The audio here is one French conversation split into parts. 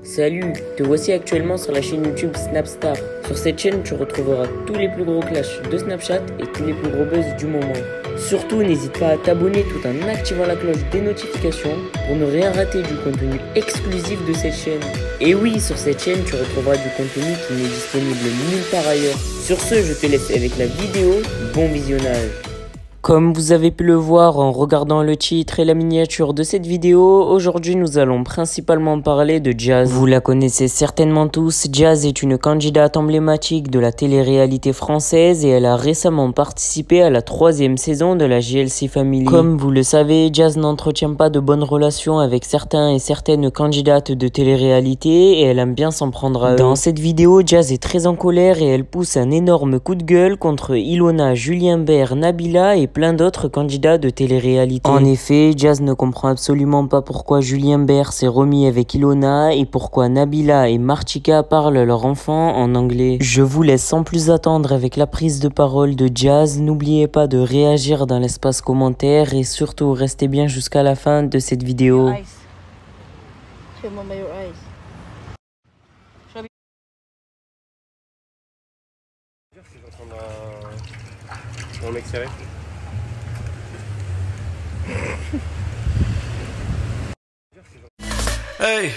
Salut, te voici actuellement sur la chaîne YouTube Snapstar. Sur cette chaîne, tu retrouveras tous les plus gros clashs de Snapchat et tous les plus gros buzz du moment. Surtout, n'hésite pas à t'abonner tout en activant la cloche des notifications pour ne rien rater du contenu exclusif de cette chaîne. Et oui, sur cette chaîne, tu retrouveras du contenu qui n'est disponible nulle part ailleurs. Sur ce, je te laisse avec la vidéo. Bon visionnage. Comme vous avez pu le voir en regardant le titre et la miniature de cette vidéo, aujourd'hui nous allons principalement parler de Jazz. Vous la connaissez certainement tous, Jazz est une candidate emblématique de la télé-réalité française et elle a récemment participé à la 3e saison de la JLC Family. Comme vous le savez, Jazz n'entretient pas de bonnes relations avec certains et certaines candidates de télé-réalité et elle aime bien s'en prendre à eux. Dans cette vidéo, Jazz est très en colère et elle pousse un énorme coup de gueule contre Ilona, Julien Bert, Nabila et plein d'autres candidats de télé-réalité. En effet, Jazz ne comprend absolument pas pourquoi Julien Bert s'est remis avec Ilona et pourquoi Nabila et Martika parlent leur enfant en anglais. Je vous laisse sans plus attendre avec la prise de parole de Jazz. N'oubliez pas de réagir dans l'espace commentaire et surtout restez bien jusqu'à la fin de cette vidéo. Hey,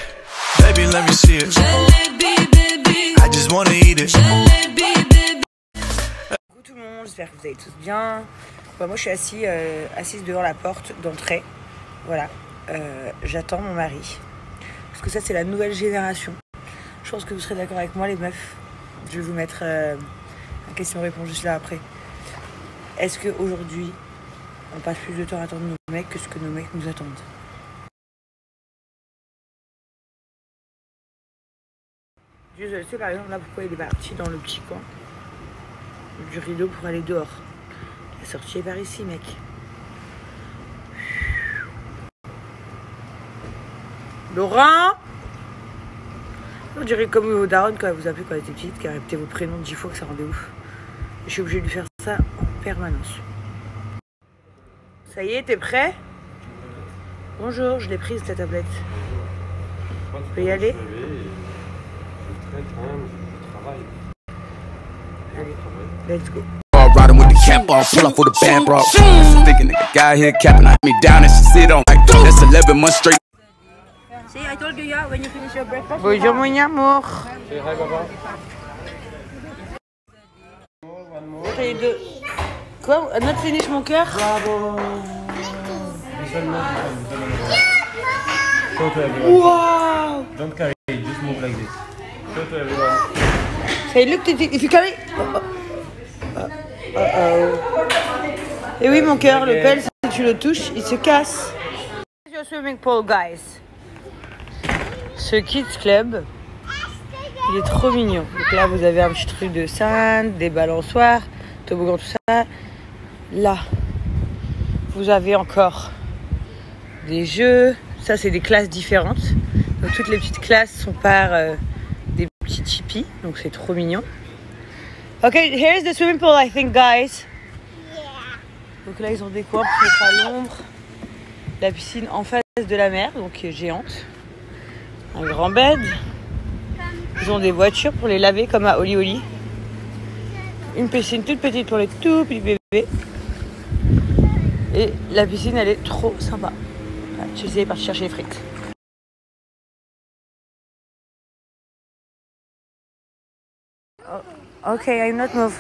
baby, let me see it. I just wanna eat it. Coucou tout le monde, j'espère que vous allez tous bien. Moi je suis assise devant la porte d'entrée. Voilà, j'attends mon mari. Parce que ça c'est la nouvelle génération. Je pense que vous serez d'accord avec moi les meufs. Je vais vous mettre une question-réponse juste là après. Est-ce qu'aujourd'hui on passe plus de temps à attendre nos mecs que ce que nos mecs nous attendent? Je sais par exemple là pourquoi il est parti dans le petit coin du rideau pour aller dehors. La sortie est par ici, mec. Laurent, on dirait comme vos darons quand vous appelez quand elle était petite, qui a répété vos prénoms 10 fois que ça rendait ouf. Je suis obligée de lui faire ça en permanence. Ça y est, t'es prêt? Bonjour, je l'ai prise ta tablette. Tu peux y aller? Allez, let's go. Riding with the cap off, pull up for the band, bro. Thinking nigga guy here capping me down and she sit on like that's 11 months straight. See, I told you, yeah, when you finish your breakfast. Bonjour mon amour. Say hi, Baba. Okay, quoi? Not finish mon cœur? Bravo. Wow! Don't carry it, just move like this. Show to everyone. Say, look, if you carry. Et oui, mon cœur, le pelle, si tu le touches, il se casse. Your swimming pool, guys. Ce Kids Club, il est trop mignon. Donc là, vous avez un petit truc de sand, des balançoires, toboggan, tout ça. Là, vous avez encore des jeux. Ça, c'est des classes différentes. Donc, toutes les petites classes sont par des petits tipis. Donc, c'est trop mignon. Ok, here's the swimming pool, I think, guys. Donc là, ils ont des coins pour mettre à l'ombre. La piscine en face de la mer, donc géante. Un grand bed. Ils ont des voitures pour les laver comme à Oli Oli. Une piscine toute petite pour les tout petits bébés. Et la piscine, elle est trop sympa. Je suis partie chercher les frites. Oh, ok, I'm not move.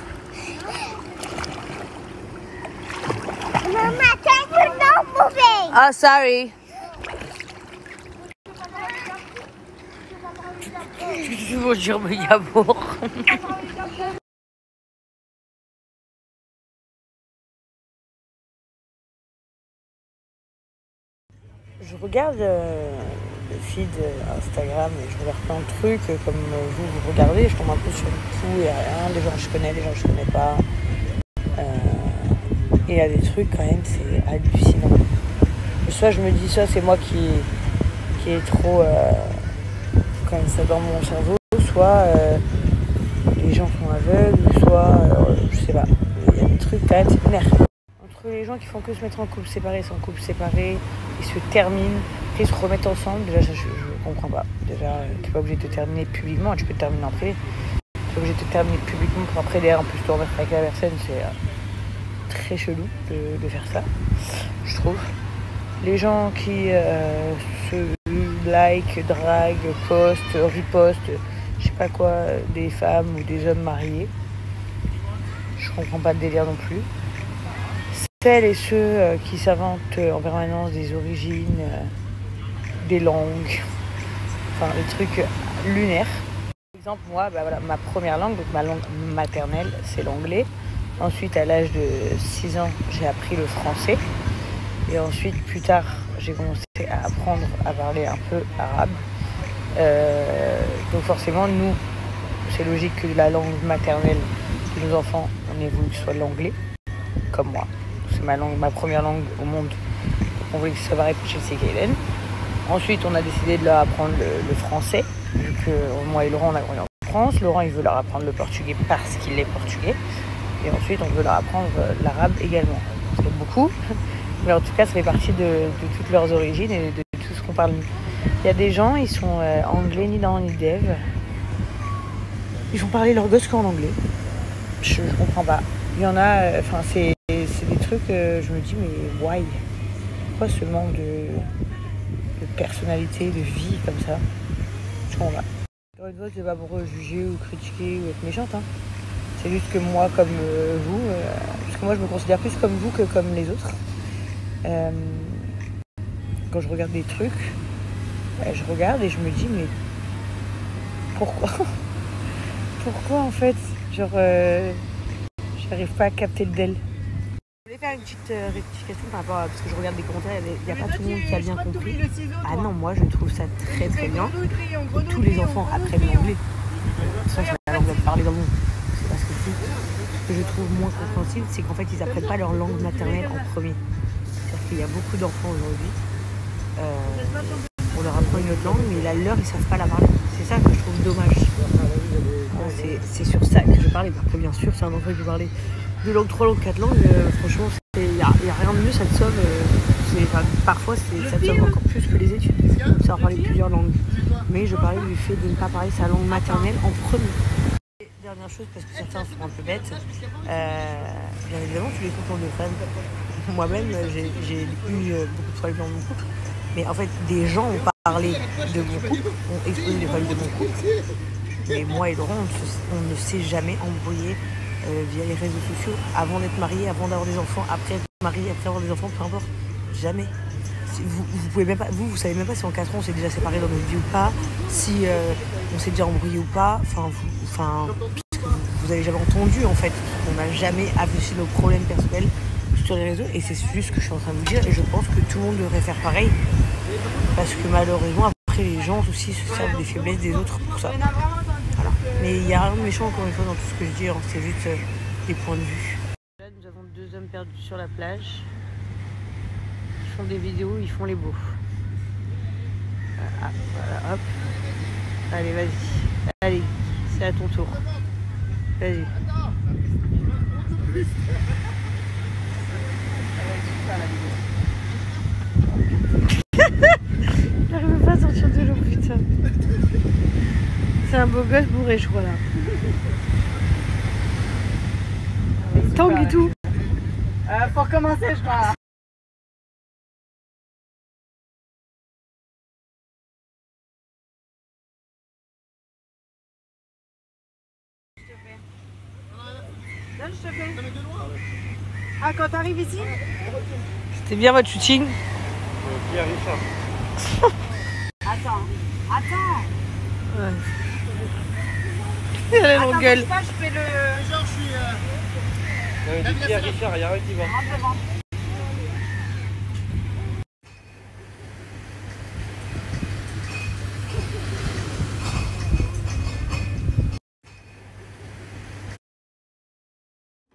Mama, you're not moving. Oh, sorry. Bonjour, mon yabour. Je regarde le feed Instagram et je regarde plein de trucs comme vous regardez. Je tombe un peu sur tout et rien. Des gens que je connais, des gens que je connais pas. Et il y a des trucs quand même, c'est hallucinant. Soit je me dis, soit c'est moi qui est trop comme ça dans mon cerveau, soit les gens sont aveugles, soit je sais pas. Il y a des trucs quand même, c'est lunaire. Entre les gens qui font que se mettre en couple séparé, sans couple séparé, ils se terminent, après ils se remettent ensemble. Déjà, je comprends pas. Déjà, t'es pas obligé de te terminer publiquement, tu peux te terminer en privé. T'es pas obligé de te terminer publiquement pour après derrière en plus te remettre avec la personne, c'est très chelou de faire ça, je trouve. Les gens qui se like, drague, postent, ripostent, je sais pas quoi, des femmes ou des hommes mariés, je comprends pas le délire non plus. Celles et ceux qui s'inventent en permanence des origines, des langues, enfin des trucs lunaires. Par exemple, moi, voilà, ma première langue, donc ma langue maternelle, c'est l'anglais. Ensuite, à l'âge de 6 ans, j'ai appris le français. Et ensuite, plus tard, j'ai commencé à apprendre à parler un peu arabe. Donc forcément, nous, c'est logique que la langue maternelle de nos enfants, on ait voulu que ce soit l'anglais, comme moi. C'est ma première langue au monde. Donc on voulait que ça va répéter chez Kaden. Ensuite, on a décidé de leur apprendre le français. Vu que moi et Laurent, on a grandi en France. Laurent, il veut leur apprendre le portugais parce qu'il est portugais. Et ensuite, on veut leur apprendre l'arabe également. C'est beaucoup. Mais en tout cas, ça fait partie de toutes leurs origines et de tout ce qu'on parle. Il y a des gens, ils sont anglais ni dans ni dev. Ils font parler leur gosse qu'en anglais. Je comprends pas. Il y en a, enfin, c'est des trucs, je me dis, mais why? Pourquoi ce manque de personnalité, de vie comme ça? Je comprends pas. Encore une fois, c'est pas pour juger ou critiquer ou être méchante, hein. C'est juste que moi, comme vous, parce que moi, je me considère plus comme vous que comme les autres. Quand je regarde des trucs, je regarde et je me dis, mais pourquoi? Pourquoi en fait? Genre, j'arrive pas à capter le DEL. Je voulais faire une petite rectification par rapport à, parce que je regarde des commentaires, il n'y a pas tout le monde qui a bien compris. Ah non, moi je trouve ça très très bien. Tous les enfants apprennent l'anglais. Ça, c'est la langue de parler dans le monde. C'est pas ce que je dis. Ce que je trouve moins compréhensible, c'est qu'en fait ils apprennent pas leur langue maternelle en premier. C'est-à-dire qu'il y a beaucoup d'enfants aujourd'hui, on leur apprend une autre langue, mais la leur, ils savent pas la parler. C'est ça que je trouve dommage. C'est sur ça que je parlais. Après, bien sûr, c'est un enfant qui parlait 2 langues, 3 langues, 4 langues. Franchement, il n'y a rien de mieux, ça te sauve. Parfois, ça te sauve encore plus que les études. Savoir parler plusieurs langues. Mais je parlais du fait de ne pas parler sa langue maternelle en premier. Et dernière chose, parce que certains sont un peu bêtes, bien évidemment, tous les couples anglophones. Moi-même, j'ai eu beaucoup de problèmes dans mon couple. Mais en fait, des gens ont parlé de mon couple, ont exposé les problèmes de mon couple. Mais moi et Laurent, on ne s'est jamais embrouillé via les réseaux sociaux avant d'être mariés, avant d'avoir des enfants, après être mariés, après avoir des enfants, peu importe. Jamais. Vous pouvez même pas, vous savez même pas si en 4 ans on s'est déjà séparés dans notre vie ou pas, si on s'est déjà embrouillé ou pas. Vous avez jamais entendu en fait. On n'a jamais affiché nos problèmes personnels sur les réseaux et c'est juste ce que je suis en train de vous dire et je pense que tout le monde devrait faire pareil parce que malheureusement après les gens aussi se servent des faiblesses des autres pour ça. Voilà. Mais il n'y a rien de méchant encore une fois dans tout ce que je dis, c'est juste des points de vue. Là nous avons 2 hommes perdus sur la plage. Ils font des vidéos, ils font les beaux. Voilà, hop. Allez, vas-y. Allez, c'est à ton tour. Vas-y. J'arrive pas à sortir de l'eau, putain. C'est un beau gosse bourré, je crois, là. Tangue et tout. Faut recommencer, je crois. Donne, je te fais. Ah, quand t'arrives ici? C'était bien votre shooting? Pierre Richard. Attends. Ouais. Elle a l'engueule. Attends, je fais le... Genre, je suis... Non, mais dis Pierre Richard, il y a rien qui va.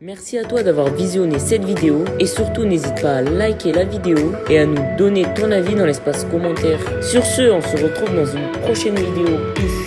Merci à toi d'avoir visionné cette vidéo et surtout n'hésite pas à liker la vidéo et à nous donner ton avis dans l'espace commentaire. Sur ce, on se retrouve dans une prochaine vidéo. Peace.